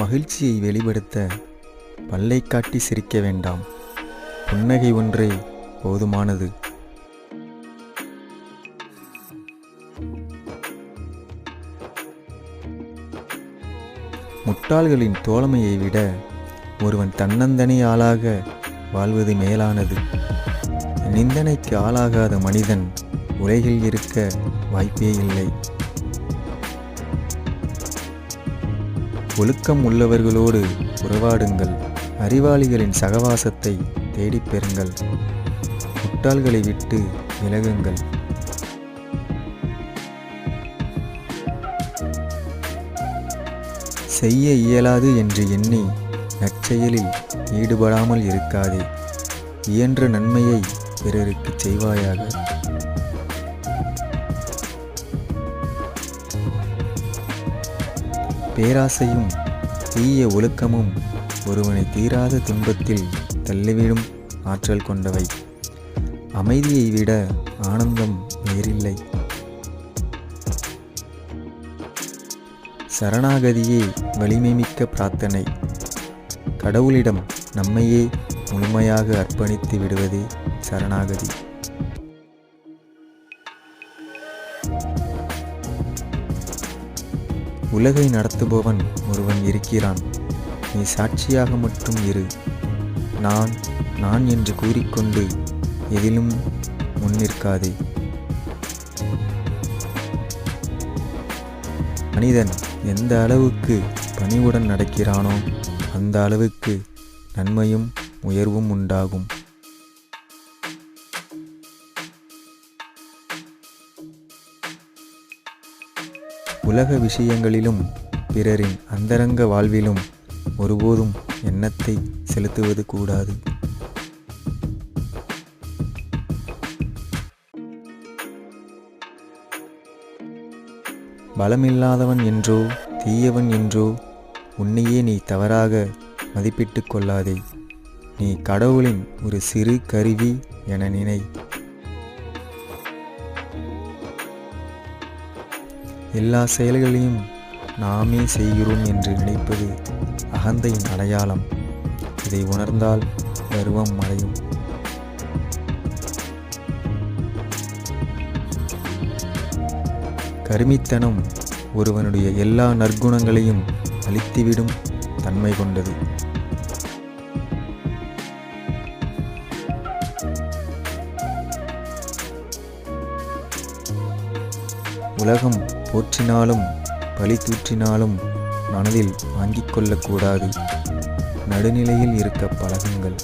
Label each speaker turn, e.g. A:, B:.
A: மகிழ்ச்சியை வெளிப்படுத்த பல்லை காட்டி சிரிக்க வேண்டாம். புன்னகை ஒன்றே போதுமானது. முட்டாள்களின் தோழமையை விட ஒருவன் தன்னந்தனி ஆளாக வாழ்வது மேலானது. நிந்தனைக்கு ஆளாகாத மனிதன் உலகில் இருக்க வாய்ப்பே இல்லை. ஒழுக்கம் உள்ளவர்களோடு உறவாடுங்கள். அறிவாளிகளின் சகவாசத்தை தேடிப் பெறுங்கள். முட்டாள்களை விட்டு விலகுங்கள். செய்ய இயலாது என்று எண்ணி நற்செயலில் ஈடுபடாமல் இருக்காதே. இயன்ற நன்மையை பிறருக்கு செய்வாயாக. பேராசையும் தீய ஒழுக்கமும் ஒருவனை தீராத துன்பத்தில் தள்ளிவிடும் ஆற்றல் கொண்டவை. அமைதியை விட ஆனந்தம் வேறில்லை. சரணாகதியே வலிமைமிக்க பிரார்த்தனை. கடவுளிடம் நம்மையே முழுமையாக அர்ப்பணித்து விடுவதே சரணாகதி. உலகை நடத்துபவன் ஒருவன் இருக்கிறான். நீ சாட்சியாக மட்டும் இரு. நான் நான் என்று கூறிக்கொண்டு எதிலும் முன்னிற்காதே. மனிதன் எந்த அளவுக்கு பணிவுடன் நடக்கிறானோ அந்த அளவுக்கு நன்மையும் உயர்வும் உண்டாகும். உலக விஷயங்களிலும் பிறரின் அந்தரங்க வாழ்விலும் ஒருபோதும் எண்ணத்தை செலுத்துவது கூடாது. பலமில்லாதவன் என்றோ தீயவன் என்றோ உன்னையே நீ தவறாக மதிப்பிட்டு கொள்ளாதே. நீ கடவுளின் ஒரு சிறு கருவி என நினை. எல்லா செயல்களையும் நாமே செய்கிறோம் என்று நினைப்பது அகந்தையின் அடையாளம். இதை உணர்ந்தால் கர்வம் அடையும். கருமித்தனம் ஒருவனுடைய எல்லா நற்குணங்களையும் அழித்துவிடும் தன்மை கொண்டது. உலகம் போற்றினாலும் பழி தூற்றினாலும் மனதில் வாங்கிக் கொள்ளக்கூடாது. நடுநிலையில் இருக்க பழகுங்கள்.